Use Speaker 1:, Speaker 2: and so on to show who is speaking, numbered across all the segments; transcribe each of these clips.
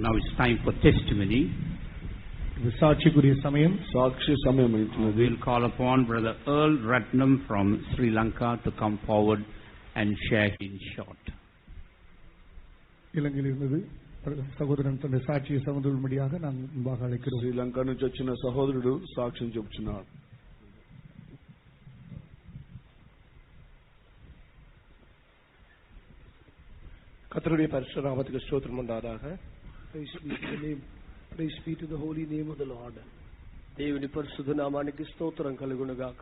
Speaker 1: Now it's time for testimony.
Speaker 2: சாட்சிக்குரிய சமயம்.
Speaker 3: சாட்சி சமயம்.
Speaker 1: We'll call upon Brother Earl Ratnam from Sri Lanka to come forward and share in short.
Speaker 2: இலங்கையில் இருந்து సహోదరుని తన సాక్షి సముద్రుడిమడియాగా நான் முன்பாக அழைக்கிறேன்.
Speaker 3: శ్రీలంక నుంచి వచ్చిన సహోదరుడు సాక్ష్యం చెప్తున్నాడు.
Speaker 4: கர்த்தருடைய பரிசுத்த நாமத்துக்கு ஸ்தோத்திரம் உண்டாதாக. Praise be to the holy name of the Lord. தேவனுடைய பரிசுத்த நாமத்துக்கு ஸ்தோத்திரம் கலுகுணுகாக.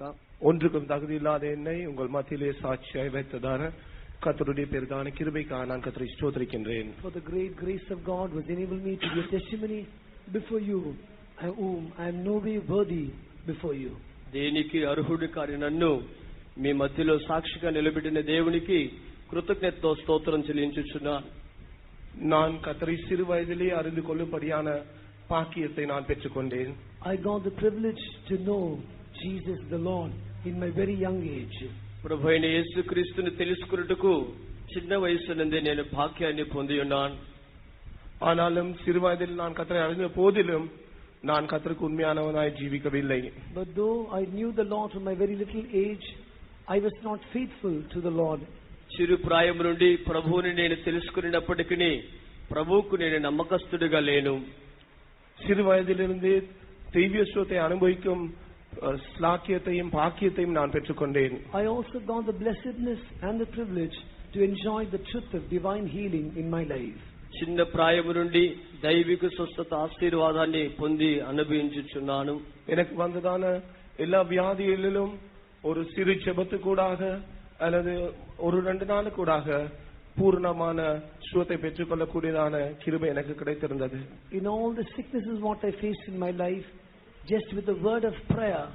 Speaker 4: ஒன்றுக்கும் தகுதி இல்லாத என்னை உங்கள் மத்தியிலே சாட்சியாய் வைத்ததான கர்த்தருடைய பெரிதான கிருபைக்காக நான் கர்த்தரை ஸ்தோத்திரிக்கின்றேன். For the great grace of God was enabled me to be a testimony before you, whom I am no way worthy before you. దేనికి అర్హుడు కాని నన్ను మీ మధ్యలో సాక్షిగా నిలబెట్టిన దేవునికి కృతజ్ఞతతో స్తోత్రం చెల్లించుచున్నాను. நான் கர்த்தரை சிறு வயதிலே அறிந்து கொள்ளும்படியான பாக்கியத்தை நான் பெற்றுக்கொண்டேன். I got the privilege to know Jesus the Lord in my very young age. ప్రభువైన యేసుక్రీస్తుని తెలుసుకొనుటకు చిన్న వయసు నుండి నేను భాగ్యాన్ని పొంది ఉన్నాను. ஆனாலும் சிறு வயதில் நான் கர்த்தரை அறிந்த போதிலும் நான் கர்த்தருக்கு உண்மையானவனாய் ஜீவிக்கவில்லை. But though I knew the Lord from my very little age, I was not faithful to the Lord. చిరు ప్రాయం నుండి ప్రభువుని నేను తెలుసుకున్నప్పటికీ ప్రభువుకు నేను నమ్మకస్తుడిగా లేను. சிறு வயதிலிருந்து தெய்வீகத்தை அனுபவிக்கும் ஸ்லாக்கியத்தையும் பாக்கியத்தையும் நான் பெற்றுக்கொண்டேன். I also got the blessedness and the privilege to enjoy the truth of divine healing in my life. చిన్న ప్రాయం నుండి దైవిక స్వస్థత ఆశీర్వాదాన్ని పొంది అనుభవించుచున్నాను. எனக்கு வந்ததான எல்லா வியாதிகளிலும் ஒரு சிறு ஜெபத்துக்கூடாக அல்லது ஒரு 2 நாளுக்கூடாக பூர்ணமான சுகத்தை பெற்றுக்கொள்ளக்கூடியதான கிருபை எனக்கு கிடைத்திருந்தது. In all the sicknesses what I faced in my life, just with the word of prayer,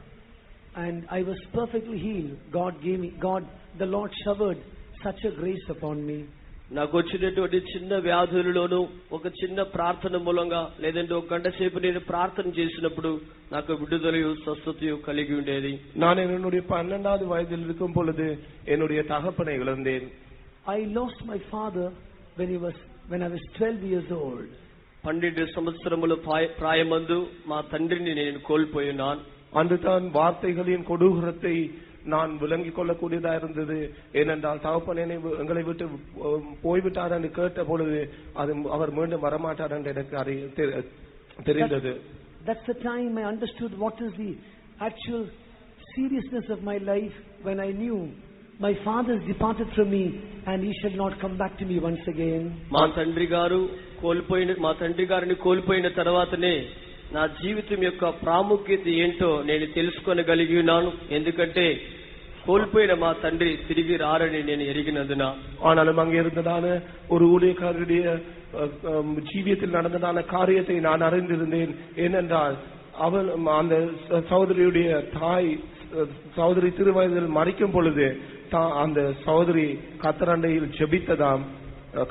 Speaker 4: and I was perfectly healed. God, the Lord showered such a grace upon me. నాకు వచ్చినటువంటి చిన్న వ్యాధులలోనూ ఒక చిన్న ప్రార్థన మూలంగా లేదంటే ఒక గంట సేపు నేను ప్రార్థన చేసినప్పుడు నాకు విడుదలయు స్వస్థతయు కలిగి ఉండేది. நான் என்னுடைய 12வது வயதில் இருக்கும் பொழுது என்னுடைய தகப்பனை இழந்தேன். I lost my father when I was 12 years old. 12 సంవత్సరముల ప్రాయమందు మా తండ్రిని నేను కోల్పోయినాను. அன்று தான் வார்த்தைகளின் கொடூரத்தை நான் விளங்கிக் கொள்ளக்கூடியதா இருந்தது. ஏனென்றால் தகப்பன் எங்களை விட்டு போய்விட்டார் என்று கேட்ட பொழுது அவர் மீண்டும் வரமாட்டார் என்று எனக்கு தெரிந்தது. That's the time I understood what is the actual seriousness of my life, when I knew my father has departed from me and he shall not come back to me once again. మా తండ్రి గారిని కోల్పోయిన తర్వాతనే నా జీవితం యొక్క ప్రాముఖ్యత ఏంటో నేను తెలుసుకోగలిగి ఉన్నాను. ఎందుకంటే கோல்போயின மா தந்தை திரும்பி ராரனி నేను எரிகினதுனா. ஆனாலும் அங்கே இருந்ததான ஒரு ஊழியக்காரருடைய ஜீவியத்தில் நடந்ததான காரியத்தை நான் அறிந்திருந்தேன். ஏனென்றால் அவள் அந்த சகோதரியுடைய தாய் சகோதரி திருவயதில் மறிக்கும் பொழுது அந்த சகோதரி கர்த்தரண்டையில் ஜெபித்ததாம்,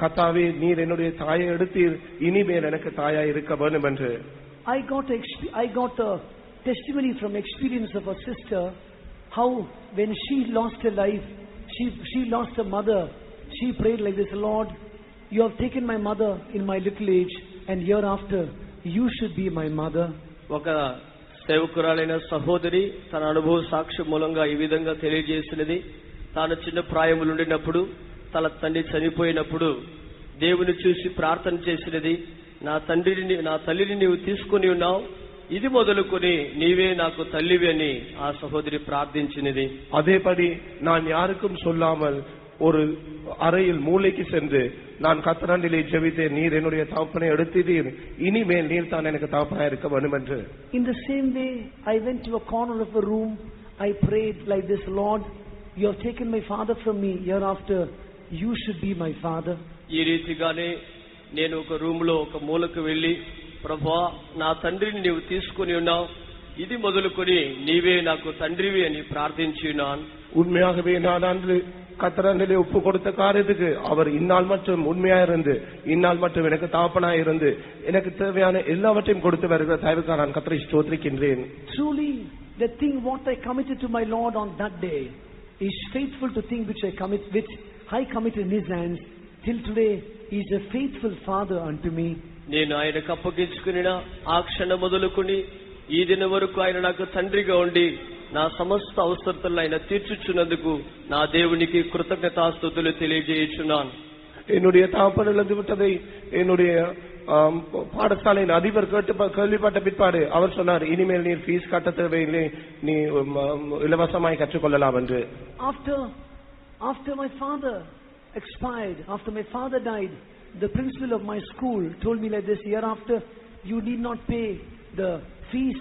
Speaker 4: கர்த்தாவே நீர் என்னுடைய தாயை எடுத்தீர், இனிமேல் எனக்கு தாயா இருக்க வேண்டும் என்று. I got a testimony from experience of a sister, how when she lost her life, she lost her mother, she prayed like this: Lord, you have taken my mother in my little age, and hereafter you should be my mother. ఒక సేవకురాలైన సహోదరి తన అనుభవ సాక్ష్యం మూలంగా ఈ విధంగా తెలియజేసినది. తాను చిన్న ప్రాయములో ఉండినప్పుడు తన తండ్రి చనిపోయినప్పుడు దేవుని చూసి ప్రార్థన చేసినది, నా తల్లిని నీవు తీసుకుని ఉన్నావు, ఇది మొదలుకొని నీవే నాకు తల్లివి అని ఆ సహోదరి ప్రార్థించినది. அதேபடி நான் யாருக்கும் சொல்லாமல் ஒரு அறையில் மூலைக்கு சென்று நான் கர்த்தரண்டிலே ஜெபித்தேன், நீர் என்னுடைய தகப்பனை எடுத்தீர், இனிமேல் நீர் தான் எனக்கு தகப்பனாய் இருக்க வேண்டும் என்று. In the same way I went to a corner of a room, I prayed like this: Lord, you have taken my father from me, hereafter you should be my father. ఈ రీతిగానే నేను ఒక రూమ్ లో ఒక మూలకు వెళ్లి, ప్రభువా నా తండ్రిని నీవు తీసుకుని ఉన్నావు, ఇది మొదలుకొని నీవే నాకు తండ్రివి అని ప్రార్థించినాను. உண்மையாகவே நான் அன்று கர்த்தரண்டிலே ஒப்பு கொடுத்த காரியத்துக்கு அவர் இந்நாள் மட்டும் உண்மையா இருந்து, இந்நாள் மட்டும் எனக்கு தகப்பனாய் இருந்து, எனக்கு தேவையான எல்லாவற்றையும் கொடுத்து வருகிற தயவுக்காக நான் கர்த்தரை ஸ்தோத்திரிக்கின்றேன். Truly the thing what I committed to my Lord on that day is faithful to thing which I committed in his hands. Till today he is a faithful father unto me. నేను ఆయనకు అప్పగించుకుని ఆ క్షణం మొదలుకొని ఈ దినం వరకు ఆయన నాకు తండ్రిగా ఉండి నా సమస్త అవసరతలను ఆయన తీర్చుచున్నందుకు నా దేవునికి కృతజ్ఞతాస్తుతులు తెలియజేయుచున్నాను.
Speaker 5: என்னுடைய தகப்பன் இழந்து விட்டதை என்னுடைய பாடசாலையின் அதிபர் கேள்விப்பட்ட பிற்பாடு அவர் சொன்னார், இனிமேல் நீர் ஃபீஸ் கட்ட தேவையில்லை, நீ இலவசமாய் கற்றுக்கொள்ளலாம் என்று.
Speaker 6: After my father expired, after my father died, the principal of my school told me like this: hereafter you need not pay the fees,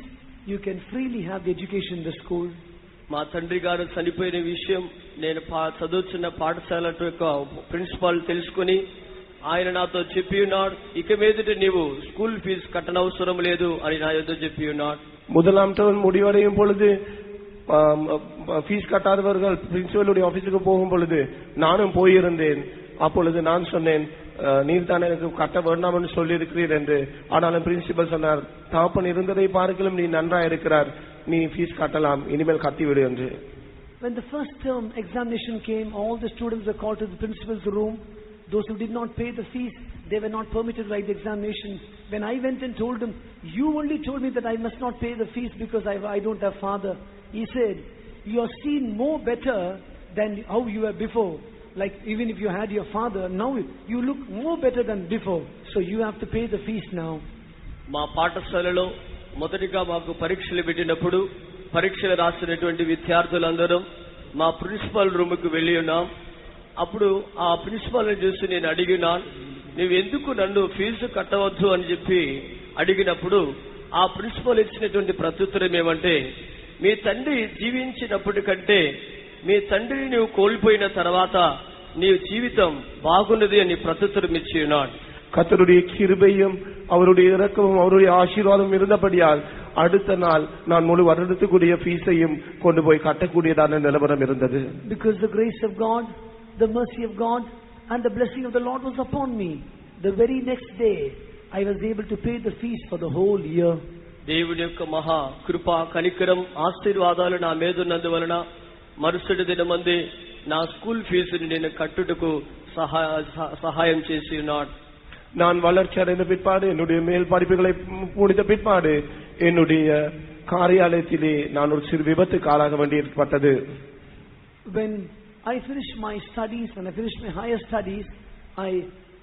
Speaker 6: you can freely have the education in the school.
Speaker 4: మా తండ్రి గారు చనిపోయిన విషయం నేను చదువుతున్న పాఠశాల యొక్క principal తెలుసుకుని ఆయన నాతో చెప్పి ఉన్నాడు, ఇక మీదట నీవు స్కూల్ ఫీజు కట్టనవసరం లేదు అని నా యొద్ద చెప్పి ఉన్నాడు.
Speaker 5: முதலாம் டேர்ம் முடிவடையும் பொழுது ஃபீஸ் கட்டாதவர்கள் பிரின்சிபலுடைய ஆபீஸுக்கு போகும் பொழுது நானும் போயிருந்தேன். அப்பொழுது நான் சொன்னேன், நீர் தான் எனக்கு கட்ட வேண்டாம் என்று சொல்லி இருக்கிறீர் என்று. ஆனாலும் பிரின்சிபல் சொன்னார், தாப்பன் இருந்ததை பார்க்கலும் நீ நன்றா இருக்கிறார், நீ ஃபீஸ் கட்டலாம், இனிமேல் கட்டிவிடு என்று.
Speaker 6: When the first term examination came, all the students were called to the principal's room. Those who did not pay the fees, they were not permitted to write the examination. When I went and told him, you only told me that I must not pay the fees because I don't have father. He said, you are seen more better than how you were before. Like even if you had your father, now you look more better than before. So you have to pay the fees now.
Speaker 4: మా పాఠశాలలో మొదటిగా మాకు పరీక్షలు పెట్టినప్పుడు పరీక్షలు రాసినటువంటి విద్యార్థులందరూ మా ప్రిన్సిపల్ రూమ్కి వెళ్ళి ఉన్నాం. అప్పుడు ఆ ప్రిన్సిపల్ని చూసి నేను అడిగినాను, నువ్వు ఎందుకు నన్ను ఫీజు కట్టవద్దు అని చెప్పి అడిగినప్పుడు ఆ ప్రిన్సిపల్ ఇచ్చినటువంటి ప్రత్యుత్తరం ఏమంటే, మీ తండ్రి జీవించినప్పటికంటే మీ తండ్రిని నువ్వు కోల్పోయిన తర్వాత నీ జీవితం బాగున్నది అని ప్రత్యుత్తరం ఇచ్చి ఉన్నాడు.
Speaker 5: கர்த்தருடைய கிருபையும் அவருடைய இரக்கமும் அவருடைய ஆசீர்வாதம் இருந்தபடியால் அடுத்த நாள் நான் முழு வருடத்துக்குரிய ஃபீஸையும் கொண்டு போய் கட்டக்கூடியதான நிலவரம் இருந்தது.
Speaker 6: Because the grace of God, the mercy of God and the blessing of the Lord was upon me. The very next day I was able to pay the fees for the whole year.
Speaker 4: దేవుని యొక్క మహా కృప కనికరం ఆశీర్వాదాలు నా మీద ఉన్నందువలన మరుసటి దినమందే నా స్కూల్ ఫీజుని నేను కట్టుటకు సహాయం చేసి ఉన్నాడు.
Speaker 5: நான் வளர்ச்சி அடைந்த பிற்பாடு என்னுடைய மேல் படிப்புகளை முடித்த பிற்பாடு என்னுடைய காரியாலயத்திலே நான் ஒரு சிறு விபத்துக்கு ஆளாக வேண்டியிருப்பட்டது.
Speaker 6: When I finished my studies, when I finished my higher studies,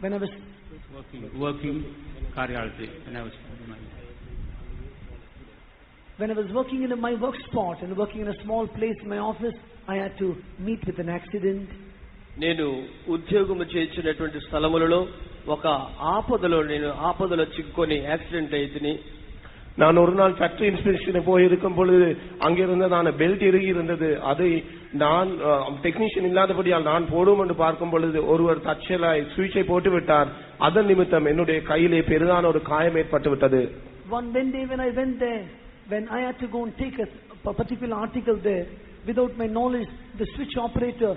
Speaker 6: when I was
Speaker 1: working karyalati,
Speaker 6: when I was working in my work spot and working in a small place in my office, I had to meet with an accident.
Speaker 4: నేను ఉద్యోగం చేయించినటువంటి స్థలములలో ఒక ఆపదలో చిక్కుకొని accident అయితిని.
Speaker 5: நான் ஒரு நாள் factory inspection போயிருக்கும் பொழுது அங்கிருந்ததான பெல்ட் இறுகி இருந்தது. அதை நான் டெக்னீஷியன் இல்லாதபடியால் நான் போடும் என்று பார்க்கும் பொழுது ஒருவர் தற்செயலாய் சுவிட்சை போட்டு விட்டார். அதன் நிமித்தம் என்னுடைய கையிலே பெரிதான ஒரு காயம் ஏற்பட்டு விட்டது.
Speaker 6: One day when I went there, when I had to go and take a particular article there, without my knowledge, the switch operator,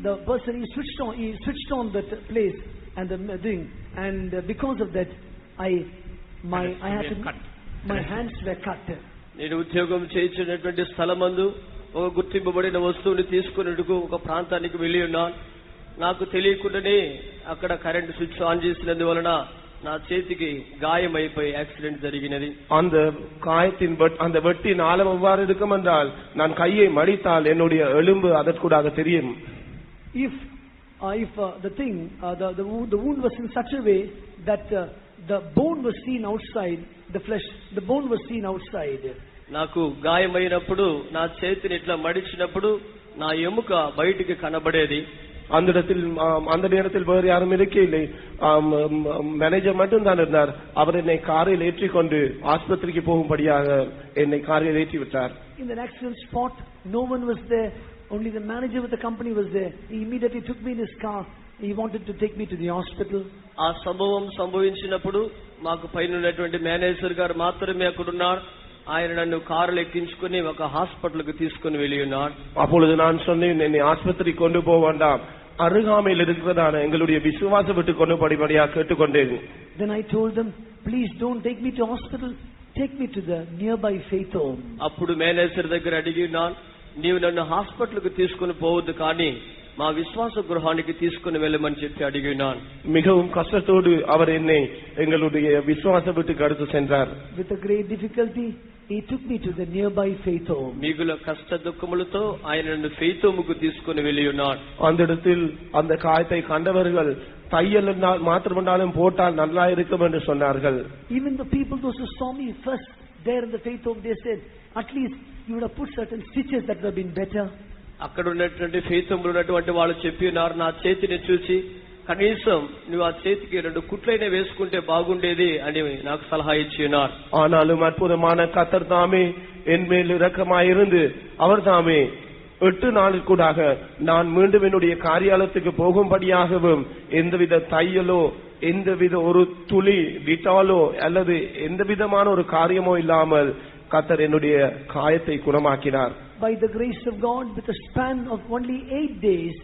Speaker 6: the person he switched on that place and the thing, and because of that my hands were cut.
Speaker 4: నేను ఉద్యోగం చేయించినటువంటి స్థలమందు ఒక గుర్తింపబడిన వస్తువుని తీసుకునేందుకు ఒక ప్రాంతానికి వెళ్ళి ఉన్నాను. నాకు తెలియకుండానే అక్కడ కరెంట్ స్విచ్ ఆన్ చేసినందువలన నా చేతికి గాయం అయిపోయి యాక్సిడెంట్ జరిగినది.
Speaker 5: அந்த காயத்தின் அந்த வெட்டின் ஆழம் எவ்வாறு இருக்கும் என்றால் நான் கையை மடித்தால் என்னுடைய எலும்பு அதற்குடாக தெரியும்.
Speaker 6: If the thing the wound was in such a way that the bone was seen outside, the bone was seen outside.
Speaker 4: నాకు గాయమైనప్పుడు నా చేతిని ఇట్లా మడిచినప్పుడు నా ఎముక బయటికి కనబడేది.
Speaker 5: அந்த நேரத்தில் வேறு யாரும் இருக்கவில்லை, மேனேஜர் மட்டும் தான் இருந்தார். அவர் என்னை காரில் ஏற்றிக்கொண்டு ஆஸ்பத்திரிக்கு போகும்படியாக என்னை காரில் ஏற்றி விட்டார்.
Speaker 6: In the accident spot, no one was there. Only the manager with the company was there. He immediately took me in his car. He wanted to take me to the hospital.
Speaker 4: ఆ సంభవం సంభవించినప్పుడు మాకు పైన ఉన్నటువంటి manager గారు మాత్రమే అక్కడ ఉన్నారు. ఆయన నన్ను కారులో ఎక్కించుకుని ఒక హాస్పిటల్కి తీసుకుని వెళ్ళి ఉన్నాడు.
Speaker 5: அப்பொழுது நான் சொன்னேன், என்னை ஆஸ்பத்திரி கொண்டு போக வேண்டாம், அருகாமையில் இருக்கிறதான எங்களுடைய விசுவாச விட்டு கொண்டு படிப்படியாக கேட்டுக்கொண்டேன்.
Speaker 6: Then I told them, please don't take me to hospital, take me to the nearby faith home.
Speaker 4: అప్పుడు మేనేజర్ దగ్గర అడిగినాను, నీవు నన్ను హాస్పిటల్కి తీసుకుని పోవద్దు, కానీ మా విశ్వాస గృహానికి తీసుకుని వెళ్ళమని చెప్పి అడిగినాను.
Speaker 5: மிகவும் கஷ்டத்தோடு அவர் என்னை எங்களுடைய விசுவாச வீட்டுக்கு அடுத்து சென்றார்.
Speaker 6: With a great difficulty, he took me to the nearby faith home.
Speaker 4: మిగుల కష్ట దుఃఖములతో ఆయన నన్ను ఫెయిత్ హోమ్కు తీసుకుని వెళ్ళి ఉన్నాడు.
Speaker 5: அந்த இடத்தில் அந்த காயத்தை கண்டவர்கள் தையல் மாத்திரமண்டாலும் போட்டால் நல்லா இருக்கும் என்று சொன்னார்கள்.
Speaker 6: Even the people, those who saw me first there in the faith home, they said, at least you would have put certain stitches that would have been better.
Speaker 4: అక్కడ ఉన్నటువంటి ఫెయిత్ హోమ్ ఉన్నటువంటి వాళ్ళు చెప్పి ఉన్నారు, నా చేతిని చూసి కనీసం నువ్వు ఆ చేతికి 2 కుట్లైనా వేసుకుంటే బాగుండేది అని నాకు సలహా ఇచ్చి ఉన్నారు.
Speaker 5: ஆனாலும் அற்புதமான கர்த்தர் தாமே என் மேல் இரக்கமாயிருந்து அவர் தாமே 8 நாளுக்கூடாக நான் மீண்டும் என்னுடைய காரியாலயத்துக்கு போகும்படியாகவும் எந்தவித தையலோ எந்தவித ஒரு துளி டிட்டாலோ அல்லது எந்த விதமான ஒரு காரியமோ இல்லாமல் கர்த்தர் என்னுடைய காயத்தை குணமாக்கினார்.
Speaker 6: By the grace of God, with a span of only 8 days,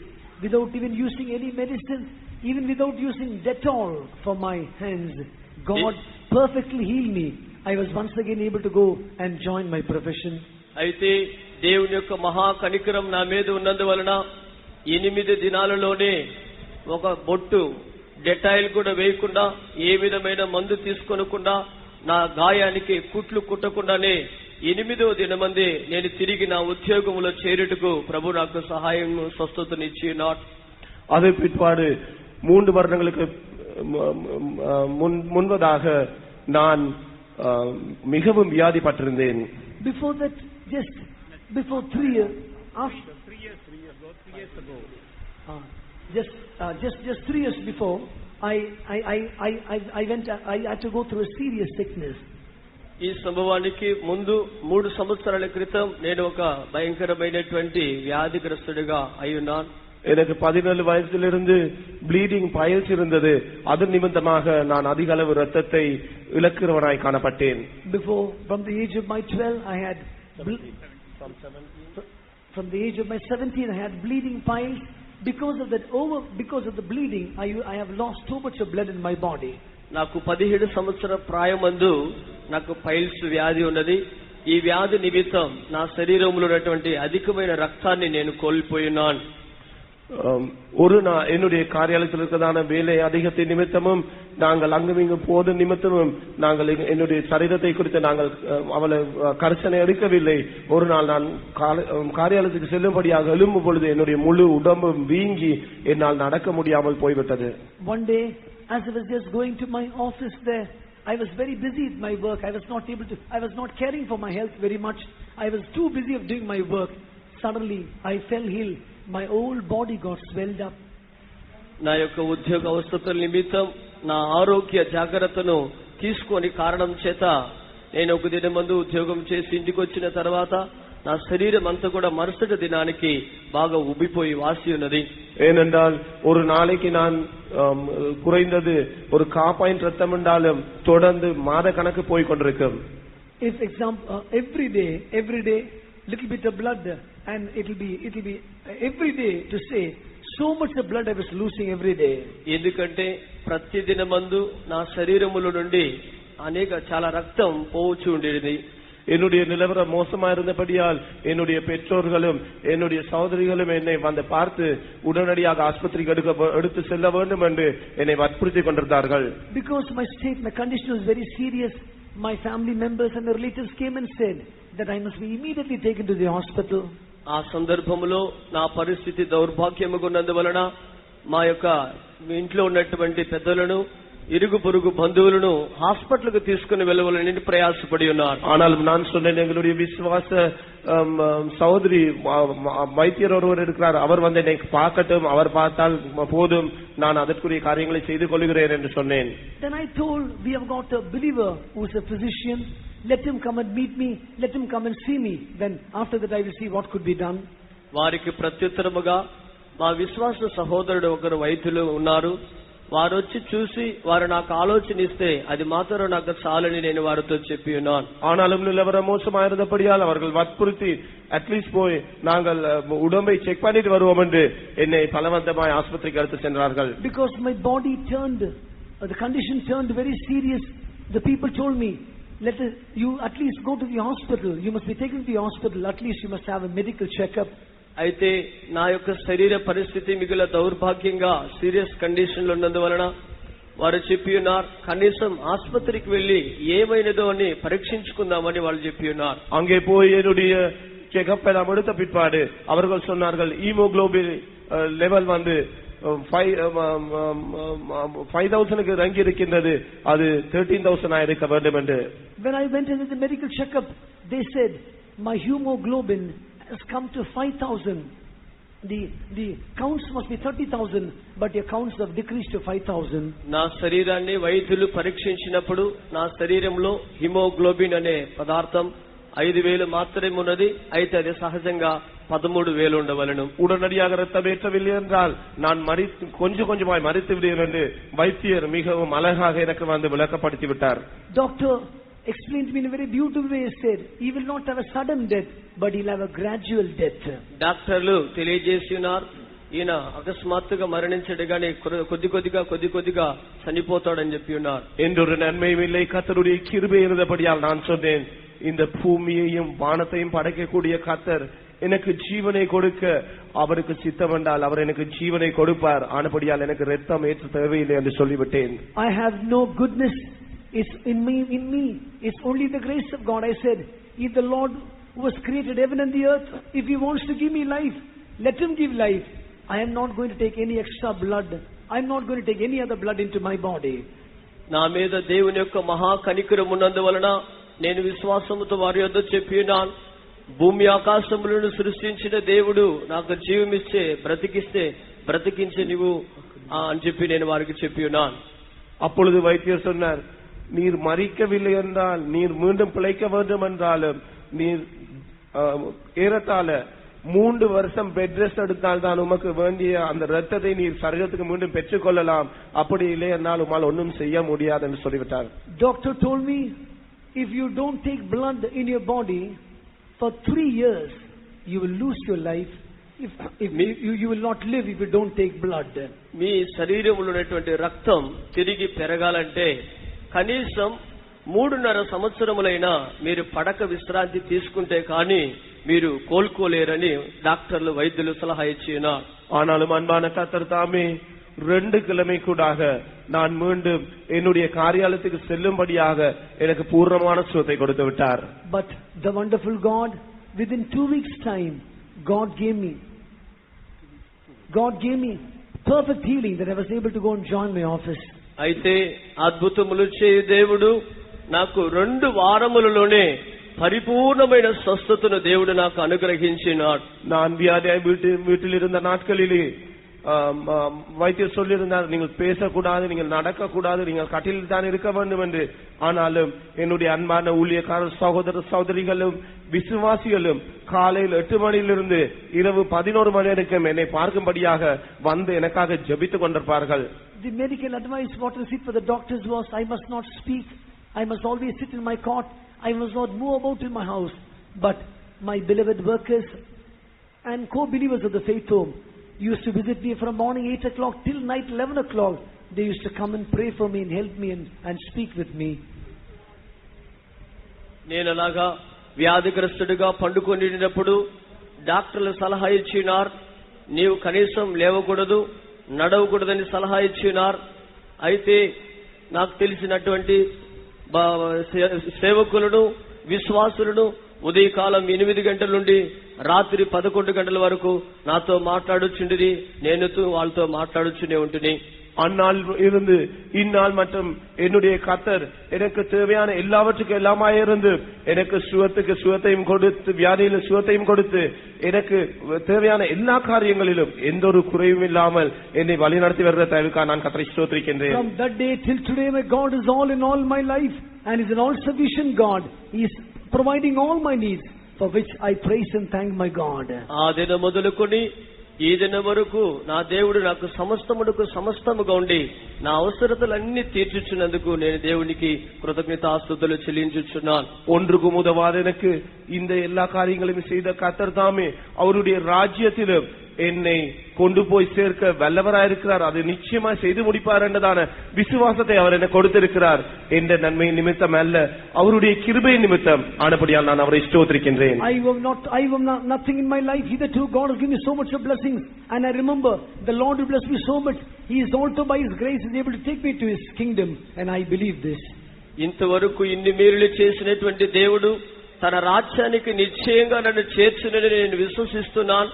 Speaker 6: without even using any medicine, even without using Dettol for my hands, God perfectly healed me. I was once again able to go and join my profession.
Speaker 4: అయితే దేవుని యొక్క మహా కనికరం నా మీద ఉన్నందువలన 8 దినాలలోనే ఒక బొట్టు డెటాయిల్ కూడా వేయకుండా ఏ విధమైన మందు తీసుకోనకుండా నా గాయానికి కుట్లు కుట్టకుండానే 8వ దినమందే నేను తిరిగి నా ఉద్యోగంలో చేరుటకు ప్రభు నాకు సహాయం స్వస్థతనిచ్చి ఉన్నాడు.
Speaker 5: அதே பிற்பாடு 3 வருடங்களுக்கு முன்பதாக நான் மிகவும் வியாதிப்பட்டிருந்தேன்.
Speaker 6: Before that, before 3 years, after 3 years ago, just 3 years before, I had to go through a serious sickness.
Speaker 4: ఈ సంభవానికి ముందు 3 సంవత్సరాల క్రితం నేను ఒక భయంకరమైనటువంటి వ్యాధిగ్రస్తుడిగా అయ్యున్నాను.
Speaker 5: எனக்கு 17 வயதிலிருந்து ப்ளீடிங் பைல்ஸ் இருந்தது. அது நிமித்தமாக நான் அதிக அளவு இரத்தத்தை இழக்கிறவனாய் காணப்பட்டேன்.
Speaker 6: Before, from the age of my 12, I had from the age of my 17, I had bleeding piles. Because of the bleeding, I have lost too much of blood in my body.
Speaker 4: నాకు 17 సంవత్సరాల ప్రాయమందు నాకు piles వ్యాధి ఉన్నది. ఈ వ్యాధి నిమిత్తం నా శరీరంలో ఉన్నటువంటి అధికమైన రక్తాన్ని నేను కోల్పోయినాను.
Speaker 5: என்னுடைய காரியாலயத்தில் இருக்கிறதான வேலை அதிகத்தை நிமித்தமும் நாங்கள் அங்குமிங்கும் போது நிமித்தமும் நாங்கள் என்னுடைய சரீரத்தை குறித்து நாங்கள் அவளை கரிசனை எடுக்கவில்லை. ஒரு நாள் நான் காரியாலயத்துக்கு செல்லும்படியாக எழும்பும் பொழுது என்னுடைய முழு உடம்பும் வீங்கி என்னால் நடக்க முடியாமல் போய்விட்டது.
Speaker 6: One day, as I was just going to my office there, I was very busy with my work. I was not caring for my health very much. I was too busy of doing my work. Suddenly, I fell ill. My whole body got swelled up.
Speaker 4: నా యొక్క ఉద్యోగ అవసరతల నిమిత్తం నా ఆరోగ్య జాగ్రత్తను తీసుకొని కారణం చేత నేను ఒక దినం ముందు ఉద్యోగం చేసి ఇంటికి వచ్చిన తర్వాత నా శరీరం అంతా కూడా మరుసటి దినానికి బాగా ఉబ్బిపోయి వాసి ఉన్నది.
Speaker 5: ஏனென்றால் ஒரு நாளைக்கு நான் குறைந்தது ஒரு காப்பாயின் ரத்தம் என்றாலும் தொடர்ந்து மாத கணக்கு போய் கொண்டிருக்கும்.
Speaker 6: If every day little bit of blood, and it'll be every day to say so much of blood I was losing every day.
Speaker 4: ఎందుకంటే ప్రతి దినమందు నా శరీరములో నుండి చాలా రక్తం పోవచ్చు ఉండేది.
Speaker 5: என்னுடைய நிலவரம் மோசமா இருந்தபடியால் என்னுடைய பெற்றோர்களும் என்னுடைய சகோதரிகளும் என்னை வந்து பார்த்து உடனடியாக ஆஸ்பத்திரிக்கு எடுத்து செல்ல வேண்டும் என்று என்னை வற்புறுத்தி கொண்டிருந்தார்கள்.
Speaker 6: Because my condition was very serious, my family members and the relatives came and said that I must be immediately taken to the hospital.
Speaker 4: ఆ సందర్భంలో నా పరిస్థితి దౌర్భాగ్యముగా ఉన్నందువలన మా యొక్క ఇంట్లో ఉన్నటువంటి పెద్దలను ఇరుగు పొరుగు బంధువులను హాస్పిటల్కు తీసుకుని వెళ్ళవాలని ప్రయాసపడి ఉన్నారు.
Speaker 5: ஆனாலும் நான் சொன்னேன், எங்களுடைய விசுவாச சகோதரி வைத்தியர் ஒருவர் இருக்கிறார், அவர் வந்து என்னை பார்க்கட்டும், அவர் பார்த்தால் போதும், நான் அதற்குரிய காரியங்களை செய்து கொள்கிறேன் என்று சொன்னேன்.
Speaker 6: Then I told, we have got a believer who is a physician, let him come and meet me, let him come and see me, then after that I will see what could be done.
Speaker 4: వారికి ప్రత్యుత్తరముగా మా విశ్వాస సహోదరుడు ఒకరు వైద్యులు ఉన్నారు, వారు వచ్చి చూసి వారు నాకు ఆలోచన ఇస్తే అది మాత్రం నాకు చాలని నేను వారితో చెప్పి ఉన్నాను.
Speaker 5: ஆனாலும் நிலவரம் மோசமா இருந்தபடியால் அவர்கள் வற்புறுத்தி அட்லீஸ்ட் போய் நாங்கள் உடம்பை செக் பண்ணிட்டு வருவோம் என்று என்னை பலவந்தமாய் ஆஸ்பத்திரிக்கு எடுத்து சென்றார்கள்.
Speaker 6: Because my body turned, the condition turned very serious. The people told me, you at least go to the hospital, you must be taken to the hospital, at least you must have a medical checkup.
Speaker 5: అయితే నా యొక్క శరీర పరిస్థితి మిగుల దౌర్భాగ్యంగా serious condition లో ఉన్నందువలన వారు చెప్పి ఉన్నారు, కనీసం ఆసుపత్రికి వెళ్లి ఏమైనదో అని పరీక్షించుకుందామని వాళ్ళు చెప్పి ఉన్నారు.
Speaker 4: அங்கே போய் என்னுடைய செக்அப் எல்லாம் எடுத்த பிற்பாடு அவர்கள் சொன்னார்கள் ஹீமோகுளோபின் லெவல் வந்து 5,000க்கு இறங்கி இருக்கின்றது, அது 13,000 இருக்க வேண்டும் என்று.
Speaker 6: When I went into the medical checkup, they said my hemoglobin has come to 5,000. The counts must be 30,000, but your counts have decreased to 5,000.
Speaker 5: నా శరీరాన్ని వైద్యులు పరీక్షించినప్పుడు నా శరీరంలో హిమోగ్లోబిన్ అనే పదార్థం 5,000 మాత్రమే ఉన్నది. అయితే అది సహజంగా 13,000 ఉండవలను.
Speaker 4: உடனடியாக ரத்தம் ஏற்றவில்லை என்றால் நான் கொஞ்சம் கொஞ்சமாய் மறித்து விடுவேன் என்று வைத்தியர் மிகவும் அழகாக எனக்கு வந்து விளக்கப்படுத்தி விட்டார்.
Speaker 6: Doctor explained to me in a very beautiful way. He said he will not have a sudden death, but he'll have a gradual death.
Speaker 5: డాక్టర్లు తెలియజేస్తున్నారు, ఈయన అకస్మాత్తుగా మరణించడు గాని కొద్ది కొద్దిగా చనిపోతాడని చెప్పి ఉన్నారు.
Speaker 4: என்றொரு நன்மையும் இல்லை, கர்த்தருடைய கிருபை இருந்தபடியால் நான் சொன்னேன், இந்த பூமியையும் வானத்தையும் படைக்கக்கூடிய கர்த்தர் எனக்கு ஜீவனை கொடுக்க அவருக்கு சித்தம் என்றால் அவர் எனக்கு ஜீவனை கொடுப்பார். ஆனபடியால் எனக்கு ரத்தம் ஏற்ற தேவையில்லை என்று சொல்லிவிட்டேன்.
Speaker 6: I have no goodness. It's in me. It's only the grace of God. I said, if the Lord who has created heaven and the earth, if He wants to give me life, let Him give life. I am not going to take any extra blood. I am not going to take any other blood into my body.
Speaker 5: నా మీద దేవుని యొక్క మహా కనికరం ఉన్నందువలన నేను విశ్వాసముతో వారి యొద్ద చెప్పినాను, భూమి ఆకాశములను సృష్టించిన దేవుడు నాకు జీవమిస్తే బ్రతికించే నీవు అని చెప్పి నేను వారికి చెప్పి ఉన్నాను.
Speaker 4: அப்பொழுது வைத்தியர் சொன்னார், நீர் மறிக்கவில்லை என்றால், நீர் மீண்டும் பிழைக்க வேண்டும் என்றாலும் நீர் ஏறத்தாழ 3 வருஷம் பெட் ரெஸ்ட் எடுத்தால் தான் உமக்கு வேண்டிய அந்த ரத்தத்தை நீர் சரீரத்துக்கு மீண்டும் பெற்றுக் கொள்ளலாம். அப்படி இல்லை என்றால் உமால் ஒன்றும் செய்ய முடியாது என்று சொல்லிவிட்டார்.
Speaker 6: Doctor told me, if you don't take blood in your body for 3 years, you will lose your life. You will not live if you don't take blood.
Speaker 5: మీ శరీరంలో ఉన్నటువంటి రక్తం తిరిగి పెరగాలంటే కనీసం 3.5 సంవత్సరములైనా మీరు పడక విశ్రాంతి తీసుకుంటే కానీ మీరు కోలుకోలేరని డాక్టర్లు వైద్యులు సలహా ఇచ్చినారు.
Speaker 4: ஆனாலும் அன்பான கர்த்தர் தாமே 2 கிழமைக்குடாக நான் மீண்டும் என்னுடைய காரியாலயத்துக்கு செல்லும்படியாக எனக்கு பூர்ணமான சுகத்தை கொடுத்து விட்டார்.
Speaker 6: But the wonderful God, within 2 weeks time, God gave me perfect healing that I was able to go and join my office.
Speaker 5: అయితే అద్భుతములు చేయు దేవుడు నాకు 2 వారములలోనే పరిపూర్ణమైన స్వస్థతను దేవుడు నాకు అనుగ్రహించినాడు.
Speaker 4: நான் வியாதியாய் வீட்டில் இருந்த நாட்களிலே வைத்தியர் சொல்லியிருந்தார், நீங்கள் பேசக்கூடாது, நீங்கள் நடக்கக்கூடாது, நீங்கள் கட்டிலில் தான் இருக்க வேண்டும் என்று. ஆனாலும் என்னுடைய அன்பான ஊழியக்காரர் சகோதர சகோதரிகளும் விசுவாசிகளும் காலையில் 8 மணியிலிருந்து இரவு 11 மணி வரைக்கும் என்னை பார்க்கும்படியாக வந்து எனக்காக ஜெபித்துக் கொண்டிருப்பார்கள்.
Speaker 6: The medical advice what I received for the doctors was, I must not speak, I must always sit in my cot, I must not move about in my house. But my beloved workers and co-believers of the faith home used to visit me from morning 8 o'clock till night 11 o'clock. They used to come and pray for me and help me and speak with me.
Speaker 5: నేను అలాగా వ్యాధిగ్రస్తుడిగా పండుకొనినప్పుడు డాక్టర్లు సలహా ఇచ్చినారు, నీవు కనీసం లేవకూడదు, నడవకూడదని సలహా ఇచ్చినారు. అయితే నాకు తెలిసినటువంటి సేవకులను విశ్వాసులను ఉదయకాలం 8 గంటల నుండి రాత్రి 11 గంటల వరకు నాతో మాట్లాడుచుండిరి. నేను వాళ్ళతో మాట్లాడుచునే ఉంటుని.
Speaker 4: அந்நாள் இருந்து இந்நாள் மற்றும் என்னுடைய கர்த்தர் எனக்கு தேவையான எல்லாவற்றுக்கும் எல்லாமாய் இருந்து எனக்கு சுகத்தையும் கொடுத்து, வியாதியில சுகத்தையும் கொடுத்து, எனக்கு தேவையான எல்லா காரியங்களிலும் எந்த ஒரு குறைவும் இல்லாமல் என்னை வழி நடத்தி வருகிற தயவுக்காக நான் கர்த்தரை ஸ்தோத்திரிக்கின்றேன்.
Speaker 6: From that day till today, my God is all in all my life and is an all sufficient God. He is providing all my needs, for which I praise and thank my God.
Speaker 5: ఆ దినం మొదలుకొని ఈ దినం వరకు నా దేవుడు నాకు సమస్తముగా ఉండి నా అవసరతలన్నీ తీర్చుచున్నందుకు నేను దేవునికి కృతజ్ఞతాస్తుతులు చెల్లించుచున్నాను.
Speaker 4: ஒன்றுக்கும் உதவாத எனக்கு இந்த எல்லா காரியங்களையும் செய்த கர்த்தர் தாமே அவருடைய ராஜ்யத்திலும்
Speaker 5: என்னை கொண்டு போய் சேர்க்க வல்லவராயிருக்கிறார், அதை நிச்சயமா செய்து முடிப்பார் என்றதான விசுவாசத்தை அவர் எனக்கு கொடுத்திருக்கிறார். என்ற நன்மை நிமித்தம் அல்ல, அவருடைய கிருபை நிமித்தம். ஆனபடியால் நான் அவரை ஸ்தோத்திரிக்கின்றேன்.
Speaker 6: I have nothing in my life. Hitherto God has given me so much of blessings, and I remember the Lord will bless me so much. He is also by His grace is able to take me to His kingdom, and I believe this.
Speaker 4: ఇంతవరకు ఇన్ని మేలులు చేసినటువంటి దేవుడు తన రాజ్యానికి నిశ్చయంగా నన్ను చేర్చునని నేను విశ్వసిస్తున్నాను.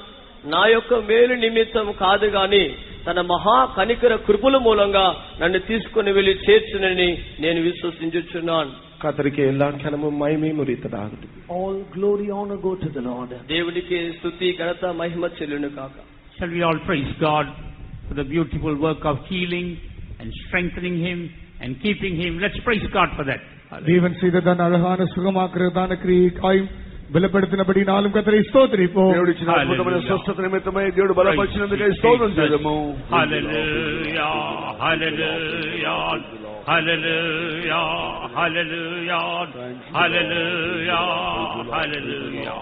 Speaker 4: నా యొక్క మేలు నిమిత్తం కాదు గాని తన మహా కనికర కృపల మూలంగా నన్ను తీసుకుని వెళ్లి చేర్చునని నేను విశ్వసించుచున్నాను.
Speaker 5: கர்த்தருக்கு எல்லா கனமும் மகிமையும் உரித்ததாகட்டும்.
Speaker 6: All glory honor go to the Lord.
Speaker 4: దేవునికి స్తుతి ఘనత మహిమ చెల్లును కాక.
Speaker 1: Shall we all praise God for the beautiful work of healing and strengthening him and keeping him? Let's praise God for that.
Speaker 2: தேவன் செய்ததான அழகான சுகமாக்குறதான கிரியைக்காயும் బలపడుతున్నబడినాலும் కర్తரை స్తోత్రిపో.
Speaker 3: దేవుడిచ్చిన అద్భుతమైన స్వస్థత నిమిత్తమై దేవుడు బలపరిచినందుకై స్తోత్రం చేద్దాము.
Speaker 1: హల్లెలూయా హల్లెలూయా హల్లెలూయా హల్లెలూయా హల్లెలూయా హల్లెలూయా